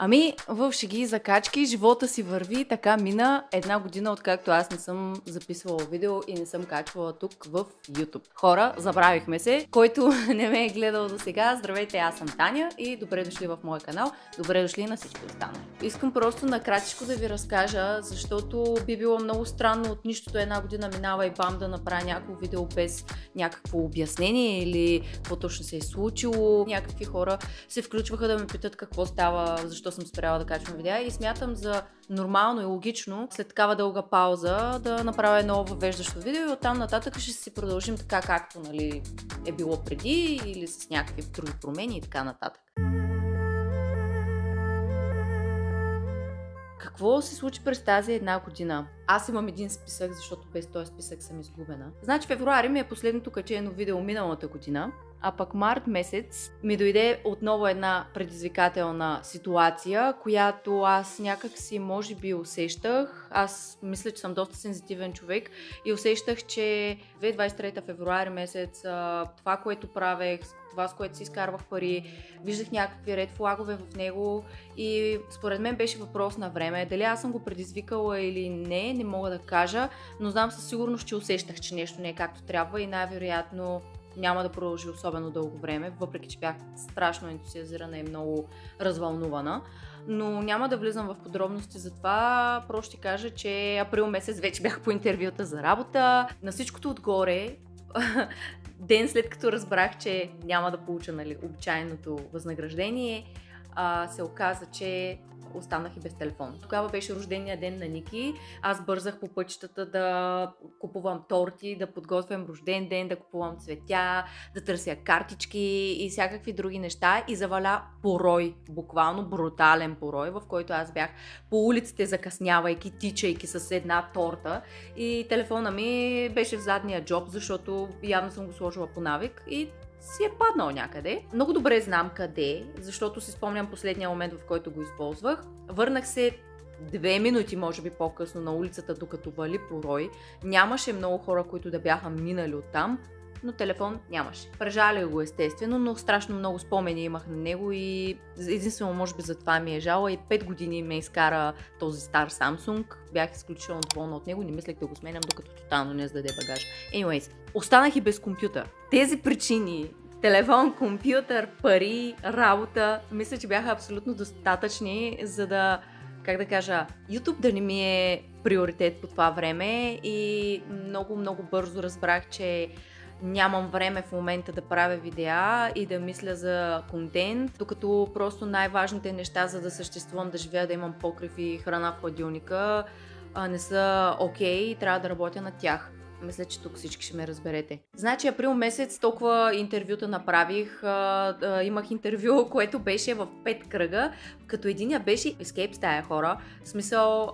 Ами, в шеги и закачки живота си върви, така мина една година, откакто аз не съм записвала видео и не съм качвала тук в YouTube. Хора, забравихме се. Който не ме е гледал до сега, здравейте, аз съм Таня и добре дошли в моя канал, добре дошли на всички останали. Искам просто накратичко да ви разкажа, защото би било много странно от нищото една година минава и бам да направя някакво видео без някакво обяснение или какво точно се е случило. Някакви хора се включваха да ме питат какво става, защо съм спряла да качвам видеа и смятам за нормално и логично след такава дълга пауза да направя едно въвеждащо видео и оттам нататък ще си продължим така както е било преди или с някакви други промени и така нататък. Какво се случи през тази една година? Аз имам един списък, защото без този списък съм изгубена. Значи февруари ми е последното качено видео миналата година, а пък март месец ми дойде отново една предизвикателна ситуация, която аз някак си може би усещах. Аз мисля, че съм доста сензитивен човек и усещах, че 2023 февруари месец това, което правех, това, с което си изкарвах пари, виждах някакви ред флагове в него и според мен беше въпрос на време. Дали аз съм го предизвикала или не мога да кажа, но знам със сигурност, че усещах, че нещо не е както трябва и най-вероятно няма да продължи особено дълго време, въпреки че бях страшно ентусиазирана и много развълнувана. Но няма да влизам в подробности за това, просто ще кажа, че април месец вече бях по интервюта за работа. На всичкото отгоре, ден след като разбрах, че няма да получа обичайното възнаграждение, се оказа, че останах и без телефон. Тогава беше рождения ден на Ники. Аз бързах по пътищата да купувам торти, да подготвям рожден ден, да купувам цветя, да търся картички и всякакви други неща и заваля порой, буквално брутален порой, в който аз бях по улиците закъснявайки, тичайки с една торта и телефона ми беше в задния джоб, защото явно съм го сложила по навик и си е паднал някъде. Много добре знам къде, защото си спомням последния момент, в който го използвах. Върнах се 2 минути, може би по-късно на улицата, докато вали порой. Нямаше много хора, които да бяха минали оттам, но телефон нямаше. Прежалях го естествено, но страшно много спомени имах на него и единствено може би за това ми е жала и 5 години ме изкара този стар Samsung. Бях изключително доволна от него, не мислех да го сменям, докато тотално не сдаде багаж. Anyways, останах и без компютър. Тези причини, телефон, компютър, пари, работа, мисля, че бяха абсолютно достатъчни, за да, YouTube да не ми е приоритет по това време и много бързо разбрах, че нямам време в момента да правя видеа и да мисля за контент, докато просто най-важните неща, за да съществувам, да живея, да имам покрив и храна в хладилника, не са окей и трябва да работя над тях. Мисля, че тук всички ще ме разберете. Значи април месец толкова интервюта направих. Имах интервю, което беше в 5 кръга, като единия беше Escape Style, хора. В смисъл,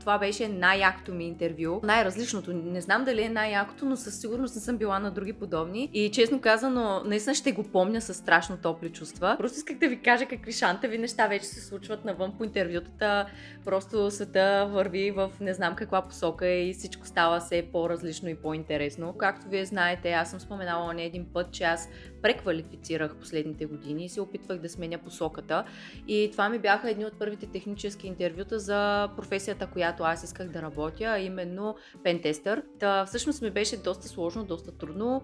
това беше най-якото ми интервю. Най-различното. Не знам дали е най-якото, но със сигурност не съм била на други подобни. И честно казано, наистина ще го помня със страшно топли чувства. Просто исках да ви кажа какви шантави неща вече се случват навън по интервютата. Просто света върви в не знам каква посока и всичко става все по-различно и по-интересно. Както вие знаете, аз съм споменала не един път, че аз преквалифицирах последните години и се опитвах да сменя посоката. И това ми бяха едни от първите технически интервюта за професията, която аз исках да работя, а именно пентестър. Всъщност ми беше доста сложно, доста трудно.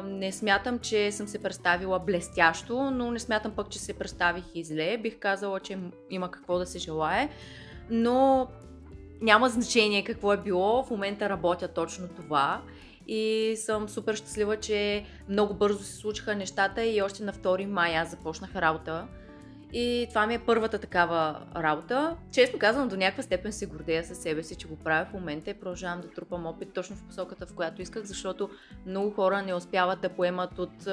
Не смятам, че съм се представила блестящо, но не смятам пък, че се представих и зле. Бих казала, че има какво да се желае, но няма значение какво е било, в момента работя точно това и съм супер щастлива, че много бързо се случиха нещата и още на 2 май аз започнах работа. И това ми е първата такава работа. Честно казвам, до някаква степен се гордея със себе си, че го правя в момента и продължавам да трупам опит точно в посоката, в която исках, защото много хора не успяват да поемат от,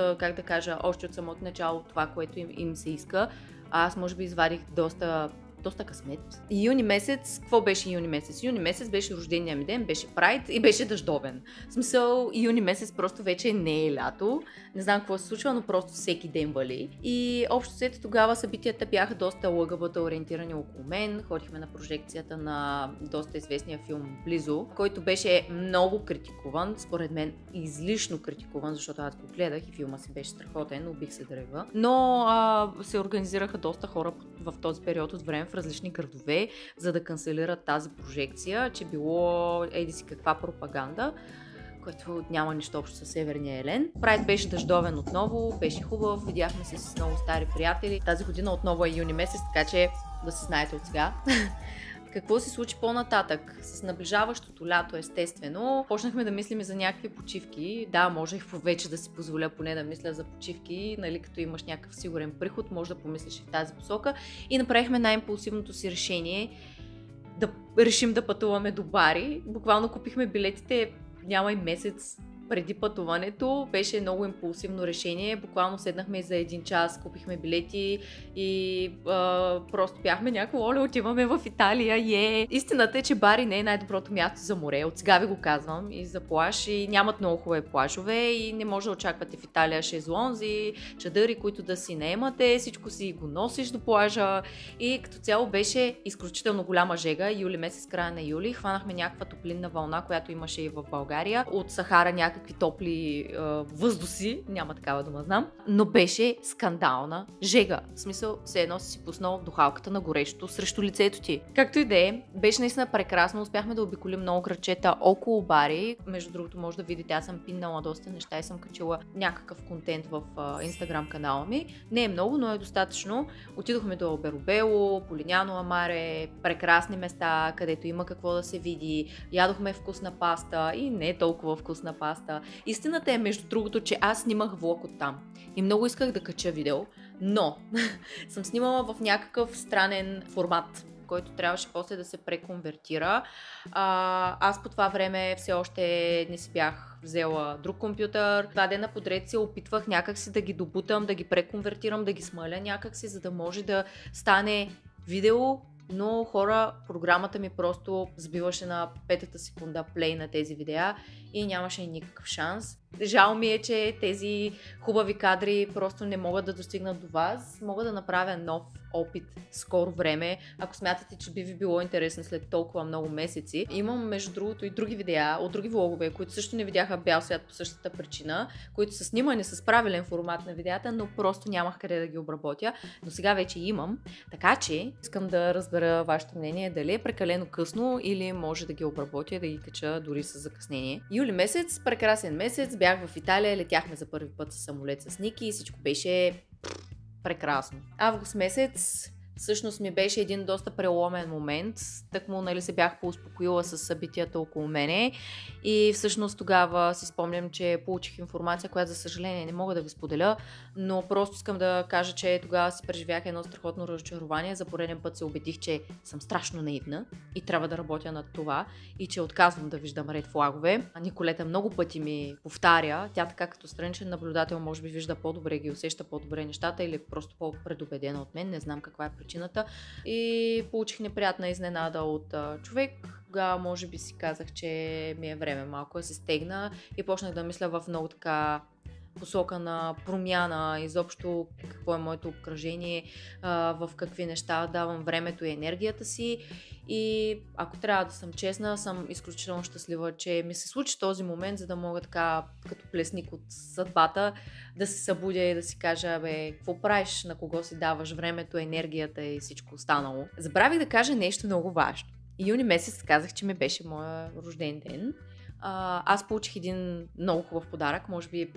още от самото начало това, което им се иска. Аз може би извадих доста доста късмет. И юни месец, какво беше юни месец? Юни месец беше рождения ми ден, беше прайд и беше дъждовен. В смисъл, юни месец просто вече не е лято. Не знам какво се случва, но просто всеки ден вали. И общо след тогава събитията бяха доста лъгавата ориентирани около мен. Ходихме на прожекцията на доста известния филм Близо, който беше много критикуван, според мен излишно критикуван, защото аз го гледах и филма си беше страхотен, убих се да рева. Но се организираха доста хора в този период от време в различни градове, за да канцелират тази прожекция, че било еди си каква пропаганда, което няма нищо общо с Северния Елен. Прайд беше дъждовен отново, беше хубав, видяхме се с много стари приятели. Тази година отново е юни месец, така че да се знаете от сега. Какво се случи по-нататък? С наближаващото лято, естествено, почнахме да мислим за някакви почивки. Да, можех вече да си позволя поне да мисля за почивки, нали, като имаш някакъв сигурен приход, може да помислиш и в тази посока. И направихме най-импулсивното си решение да решим да пътуваме до Бари. Буквално купихме билетите, няма и месец преди пътуването. Беше много импулсивно решение. Буквално седнахме за един час, купихме билети и просто бяхме някакво, оле, отиваме в Италия, Истината е, че Бари не е най-доброто място за море. От сега ви го казвам, и за плаж, и нямат много хубави плажове и не може да очаквате в Италия шезлонзи, чадъри, които да си наемате, всичко си го носиш до плажа и като цяло беше изключително голяма жега. Юли месец, края на юли, хванахме някаква топлинна вълна, която имаше и в България. От Сахара някакви топли въздуси, няма такава дума знам, но беше скандална жега. В смисъл, все едно си пуснал духалката на горещо срещу лицето ти. Както и да е, беше наистина прекрасно, успяхме да обиколим много кръчета около Бари. Между другото, може да видите, аз съм пиннала доста неща и съм качила някакъв контент в Instagram канала ми. Не е много, но е достатъчно. Отидохме до Алберобело, Полиняно Амаре, прекрасни места, където има какво да се види. Ядохме вкусна паста и не е толкова вкусна паста. Истината е, между другото, че аз снимах влог оттам и много исках да кача видео, но съм снимала в някакъв странен формат, който трябваше после да се преконвертира. Аз по това време все още не си бях взела друг компютър. 2 дена подред се опитвах някакси да ги добутам, да ги преконвертирам, да ги смаля някакси, за да може да стане видео. Но хора, програмата ми просто сбиваше на 5-та секунда плей на тези видеа и нямаше никакъв шанс. Жал ми е, че тези хубави кадри просто не могат да достигнат до вас. Мога да направя нов опит скоро време, ако смятате, че би ви било интересно след толкова много месеци. Имам, между другото, и други видеа от други влогове, които също не видяха бял свят по същата причина, които са снимани с правилен формат на видеята, но просто нямах къде да ги обработя. Но сега вече имам, така че искам да разбера вашето мнение, дали е прекалено късно или може да ги обработя и да ги кача дори с закъснение. Юли месец, прекрасен месец, бях в Италия, летяхме за първи път със самолет с Ники и всичко беше прекрасно. Август месец всъщност ми беше един доста преломен момент. Тъкмо, нали, се бях поуспокоила с събитията около мене и всъщност тогава си спомням, че получих информация, която за съжаление не мога да ви споделя, но просто искам да кажа, че тогава си преживях едно страхотно разочарование. За пореден път се убедих, че съм страшно наивна и трябва да работя над това и че отказвам да виждам ред флагове. Николета много пъти ми повтаря, тя така като страничен наблюдател може би вижда по-добре, ги усеща по-добре нещата или просто по-предубедена от мен, не знам каква е причината. И получих неприятна изненада от човек. Тогава може би си казах, че ми е време малко да се стегна и почнах да мисля в много така посока на промяна, изобщо какво е моето обкръжение, в какви неща давам времето и енергията си. И ако трябва да съм честна, съм изключително щастлива, че ми се случи този момент, за да мога така, като плесник от съдбата, да се събудя и да си кажа, какво правиш, на кого си даваш времето, енергията и всичко останало. Забравих да кажа нещо много важно. Юни месец казах, че ми беше моя рожден ден. Аз получих един много хубав подарък, може би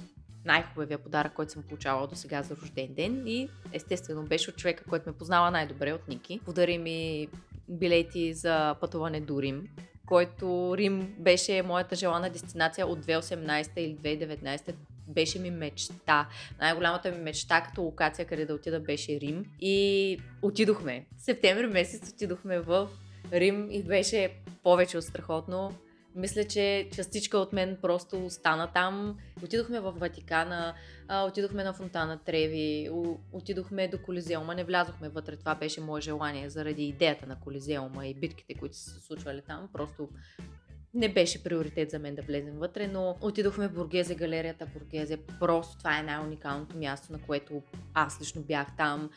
най-хубавия подарък, който съм получавала до сега за рожден ден и естествено беше от човека, който ме познава най-добре, от Ники. Подари ми билети за пътуване до Рим, който Рим беше моята желана дестинация от 2018 или 2019. Беше ми мечта. Най-голямата ми мечта като локация, къде да отида, беше Рим. И отидохме. Септември месец отидохме в Рим и беше повече от страхотно. Мисля, че частичка от мен просто остана там. Отидохме в Ватикана, отидохме на Фонтана Треви, отидохме до Колизеума, не влязохме вътре, това беше мое желание заради идеята на Колизеума и битките, които са се случвали там. Просто не беше приоритет за мен да влезем вътре, но отидохме в Боргезе, галерията Боргезе. Просто това е най-уникалното място, на което аз лично бях там.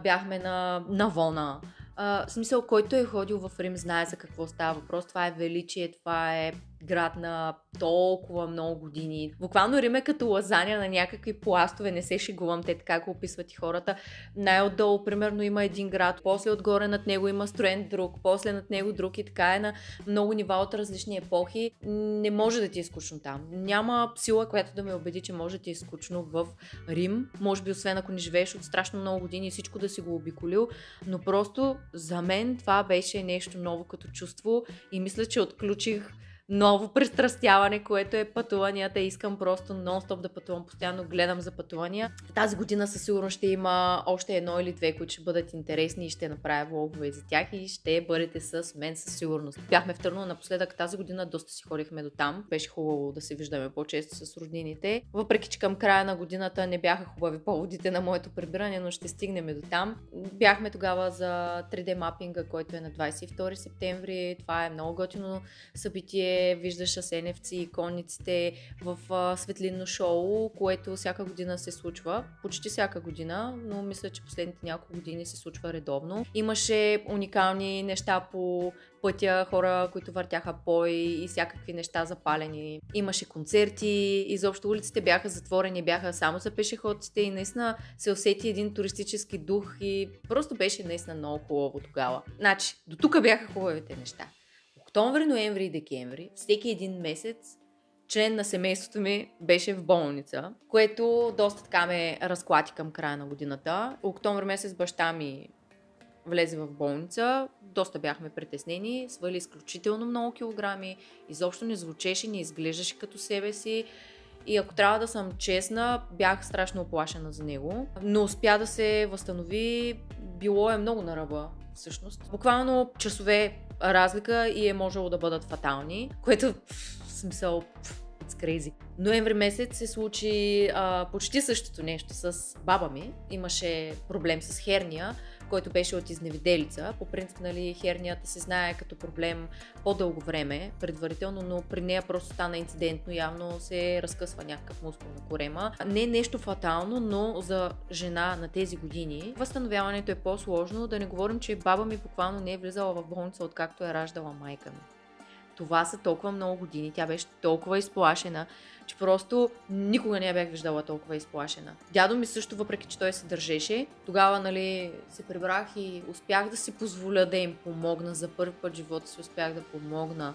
Бяхме на Навона. В смисъл, който е ходил в Рим, знае за какво става въпрос. Това е величие, това е град на толкова много години. Буквално Рим е като лазаня на някакви пластове, не се шегувам, те така го описват и хората. Най-отдолу, примерно, има един град, после отгоре над него има строен друг, после над него друг и така е на много нива от различни епохи. Не може да ти е скучно там. Няма сила, която да ме убеди, че може да ти е скучно в Рим. Може би, освен ако не живееш от страшно много години и всичко да си го обиколил, но просто за мен това беше нещо ново като чувство и мисля, че отключих ново пристрастяване, което е пътуванията. Искам просто нон-стоп да пътувам, постоянно гледам за пътувания. Тази година със сигурност ще има още едно или две, които ще бъдат интересни и ще направя влогове за тях и ще бъдете с мен със сигурност. Бяхме в Търново напоследък тази година, доста си ходихме до там. Беше хубаво да се виждаме по-често с роднините. Въпреки че към края на годината не бяха хубави поводите на моето прибиране, но ще стигнем до там. Бяхме тогава за 3D мапинга, който е на 22 септември. Това е много готино събитие. Виждаш асеневци и конниците в светлинно шоу, което всяка година се случва. Почти всяка година, но мисля, че последните няколко години се случва редовно. Имаше уникални неща по пътя, хора, които въртяха пой и всякакви неща запалени. Имаше концерти, изобщо улиците бяха затворени, бяха само за пешеходците и наистина се усети един туристически дух и просто беше наистина много хубаво тогава. Значи, до тук бяха хубавите неща. Октомври, ноември и декември, всеки един месец, член на семейството ми беше в болница, което доста така ме разклати към края на годината. Октомври месец баща ми влезе в болница, доста бяхме притеснени, свали изключително много килограми, изобщо не звучеше, не изглеждаше като себе си. И ако трябва да съм честна, бях страшно оплашена за него, но успя да се възстанови, било е много на ръба всъщност. Буквално часове разлика и е можело да бъдат фатални, което в смисъл it's crazy. Ноември месец се случи почти същото нещо с баба ми. Имаше проблем с херния, който беше от изневиделица. По принцип, нали, хернията се знае като проблем по-дълго време, предварително, но при нея просто стана инцидентно, явно се разкъсва някакъв мускул на корема. Не е нещо фатално, но за жена на тези години възстановяването е по-сложно, да не говорим, че баба ми буквално не е влизала в болница, откакто е раждала майка ми. Това са толкова много години, тя беше толкова изплашена, че просто никога не я бях виждала толкова изплашена. Дядо ми също, въпреки че той се държеше, тогава, нали, се прибрах и успях да си позволя да им помогна. За първи път в живота си успях да помогна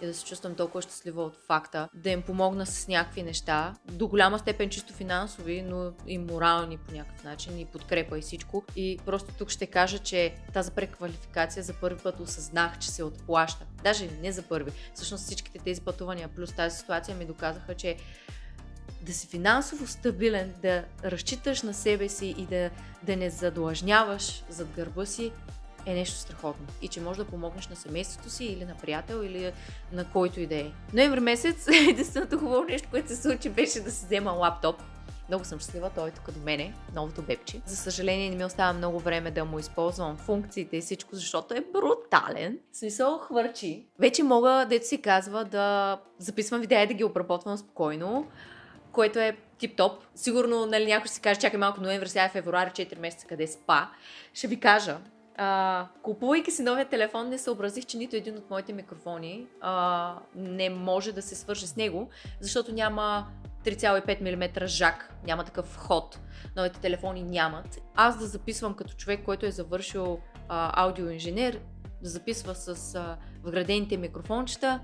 и да се чувствам толкова щастлива от факта, да им помогна с някакви неща, до голяма степен чисто финансови, но и морални по някакъв начин, и подкрепа и всичко. И просто тук ще кажа, че тази преквалификация за първи път осъзнах, че се отплаща. Даже не за първи. Всъщност всичките тези пътувания плюс тази ситуация ми доказаха, че да си финансово стабилен, да разчиташ на себе си и да не задлъжняваш зад гърба си, е нещо страхотно. И че можеш да помогнеш на семейството си или на приятел, или на който и да е. Ноември месец единственото хубаво нещо, което се случи, беше да си взема лаптоп. Много съм щастлива, той е тук до мене, новото бебче. За съжаление не ми остава много време да му използвам функциите и всичко, защото е брутален. В смисъл хвърчи. Вече мога, дето си казва, да записвам видеа и да ги обработвам спокойно, което е тип-топ. Сигурно, нали, някой ще си каже, чакай малко, ноември, сега е февруари, 4 месеца, къде спа. Ще ви кажа. Купувайки си новия телефон, не съобразих, че нито един от моите микрофони не може да се свърже с него, защото няма 3,5 мм жак, няма такъв вход. Новите телефони нямат. Аз да записвам като човек, който е завършил аудиоинженер, да записва с вградените микрофончета,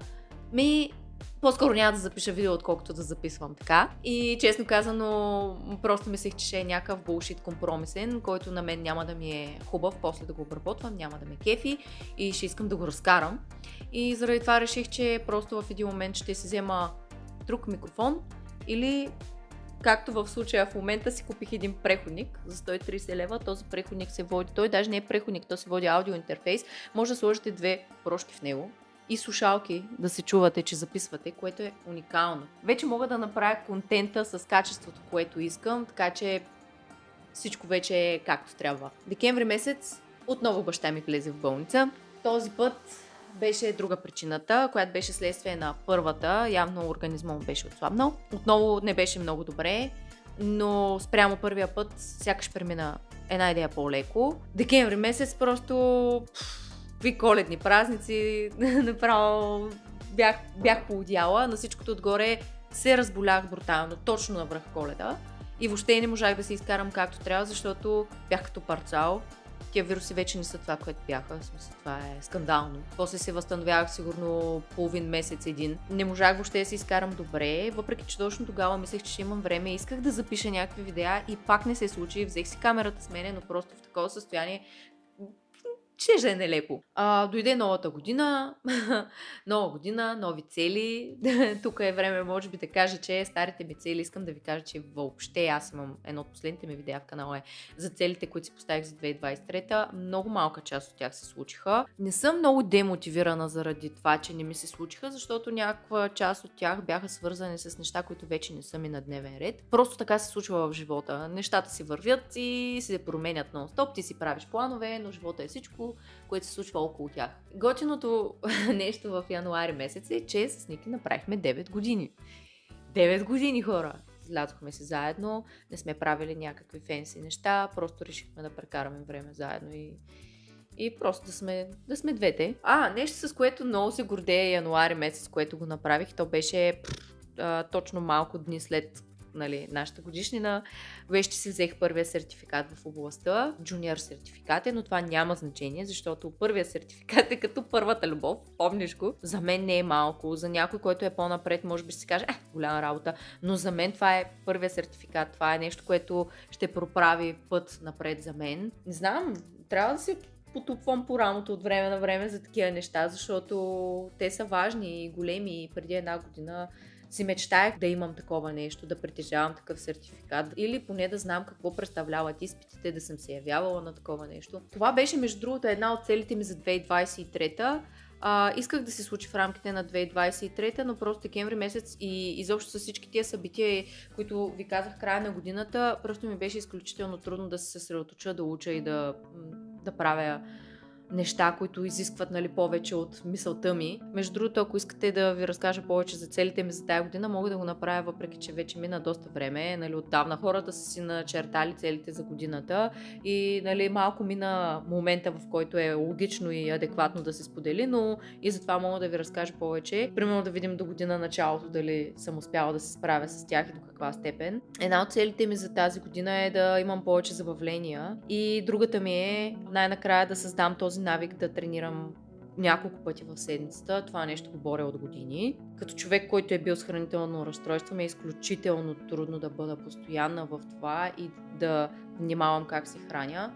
по-скоро няма да запиша видео, отколкото да записвам така. И честно казано, просто мислех, че ще е някакъв булшит компромисен, който на мен няма да ми е хубав, после да го обработвам, няма да ме кефи и ще искам да го разкарам. И заради това реших, че просто в един момент ще си взема друг микрофон или, както в случая в момента, си купих един преходник за 130 лева. Този преходник се води, той даже не е преходник, то се води аудиоинтерфейс. Може да сложите две прошки в него и слушалки да се чувате, че записвате, което е уникално. Вече мога да направя контента с качеството, което искам, така че всичко вече е както трябва. Декември месец отново баща ми влезе в болница. Този път беше друга причината, която беше следствие на първата. Явно организма му беше отслабнал. Отново не беше много добре, но спрямо първия път сякаш премина една идея по-леко. Декември месец просто какви коледни празници, направо бях поудяла. На всичкото отгоре се разболях брутално, точно навръх Коледа. И въобще не можах да се изкарам както трябва, защото бях като парцал. Тия вируси вече не са това, което бяха. В смисъл, това е скандално. После се възстановявах сигурно половин месец, един. Не можах въобще да се изкарам добре, въпреки че точно тогава мислех, че ще имам време. Исках да запиша някакви видеа и пак не се случи. Взех си камерата с мене, но просто в такова състояние ще е нелепо. Дойде новата година, нова година, нови цели. Тук е време, може би, да кажа, че старите ми цели, искам да ви кажа, че въобще аз имам едно от последните ми видеа в канала за целите, които си поставих за 2023. Много малка част от тях се случиха. Не съм много демотивирана заради това, че не ми се случиха, защото някаква част от тях бяха свързани с неща, които вече не са ми на дневен ред. Просто така се случва в живота. Нещата си вървят и се променят нон-стоп. Ти си правиш планове, но живота е всичко, което се случва около тях. Готиното нещо в януари месец е, че с Ники направихме 9 години. 9 години, хора! Излязохме се заедно, не сме правили някакви фенси неща, просто решихме да прекараме време заедно и просто да сме двете. Нещо, с което много се гордея януари месец, което го направих, то беше точно малко дни след нашата годишнина, вече си взех първия сертификат в областта, джуниор сертификат е, но това няма значение, защото първия сертификат е като първата любов, помниш го. За мен не е малко, за някой, който е по-напред, може би ще си каже, голяма работа, но за мен това е първия сертификат, това е нещо, което ще проправи път напред за мен. Не знам, трябва да се потупвам по рамото от време на време за такива неща, защото те са важни и големи. Преди една година си мечтаях да имам такова нещо, да притежавам такъв сертификат или поне да знам какво представляват изпитите, да съм се явявала на такова нещо. Това беше, между другото, една от целите ми за 2023. Исках да се случи в рамките на 2023, но просто декември месец и изобщо с всички тия събития, които ви казах края на годината, просто ми беше изключително трудно да се съсредоточа, да уча и да правя неща, които изискват повече от мисълта ми. Между другото, ако искате да ви разкажа повече за целите ми за тази година, мога да го направя, въпреки че вече мина доста време. Отдавна хората са си начертали целите за годината и малко мина момента, в който е логично и адекватно да се сподели, но и затова мога да ви разкажа повече. Примерно да видим до година началото дали съм успяла да се справя с тях и до каква степен. Една от целите ми за тази година е да имам повече забавления и другата ми е най-накрая да създам този навик да тренирам няколко пъти в седмицата. Това нещо го боря от години. Като човек, който е бил с хранително разстройство, ми е изключително трудно да бъда постоянна в това и да внимавам как се храня.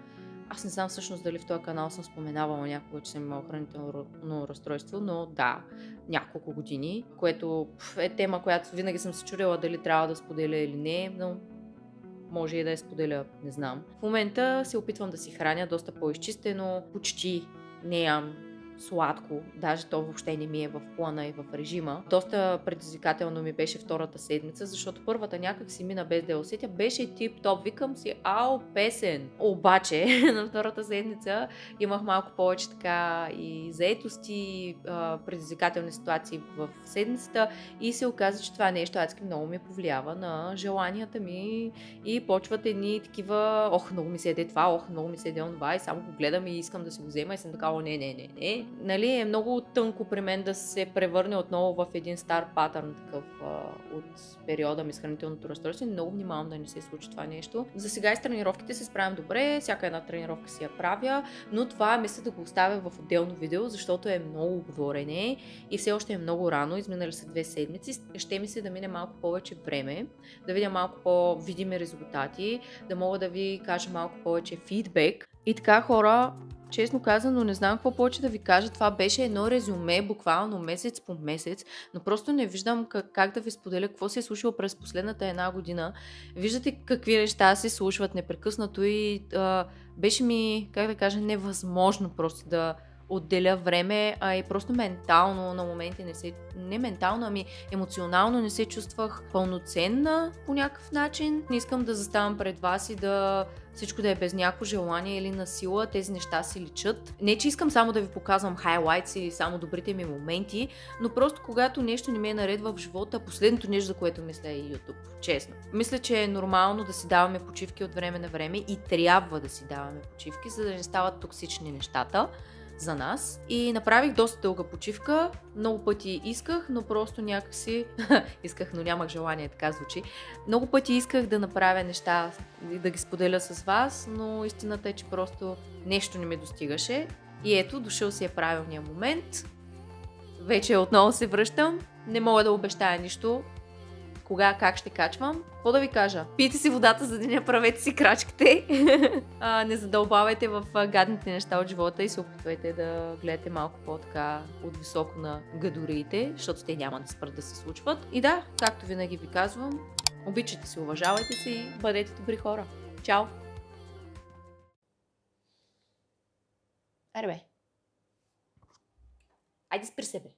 Аз не знам всъщност дали в този канал съм споменавала някога, че съм имала хранително разстройство, но да, няколко години, което е тема, която винаги съм се чудила дали трябва да споделя или не, но може и да я споделя, не знам. В момента се опитвам да си храня доста по-изчистено, почти не ям сладко, даже то въобще не ми е в плана и в режима. Доста предизвикателно ми беше втората седмица, защото първата някак си мина без да я усетя. Беше тип-топ, викам си, песен! Обаче на втората седмица имах малко повече така и заетости, предизвикателни ситуации в седмицата и се оказа, че това нещо адски много ми повлиява на желанията ми и почват едни такива, много ми се еде това, много ми се еде онова и само го гледам и искам да си го взема и съм такава, не. Е много тънко при мен да се превърне отново в един стар патърн такъв от периода ми с хранителното разстройство. Много внимавам да не се случи това нещо. За сега и с тренировките се справям добре, всяка една тренировка си я правя, но това мисля да го оставя в отделно видео, защото е много говорене и все още е много рано, изминали са 2 седмици. Ще ми се да мине малко повече време, да видя малко по-видими резултати, да мога да ви кажа малко повече фидбек. И така, хора, честно казано, не знам какво повече да ви кажа. Това беше едно резюме, буквално месец по месец, но просто не виждам как да ви споделя какво се е случило през последната една година. Виждате какви неща се случват непрекъснато и беше ми, невъзможно просто да отделя време, а и просто ментално на моменти не ментално, ами емоционално не се чувствах пълноценна по някакъв начин. Не искам да заставам пред вас и да всичко да е без някакво желание или насила, тези неща си личат. Не, че искам само да ви показвам хайлайтс или само добрите ми моменти, но просто когато нещо не ми е наред в живота, последното нещо, за което мисля е YouTube, честно. Мисля, че е нормално да си даваме почивки от време на време и трябва да си даваме почивки, за да не стават токсични нещата за нас. И направих доста дълга почивка, много пъти исках, но просто някакси исках, но нямах желание, така звучи. Много пъти исках да направя неща и да ги споделя с вас, но истината е, че просто нещо не ми достигаше. И ето, дошъл си е правилният момент. Вече отново се връщам. Не мога да обещая нищо. Кога, как ще качвам? Какво да ви кажа? Пийте си водата за деня, правете си крачките. Не задълбавайте в гадните неща от живота и се опитвайте да гледате малко по-така отвисоко на гадориите, защото те няма да спрат да се случват. И да, както винаги ви казвам, обичайте се, уважавайте се и бъдете добри хора. Чао! Аре бе! Айде спри себе!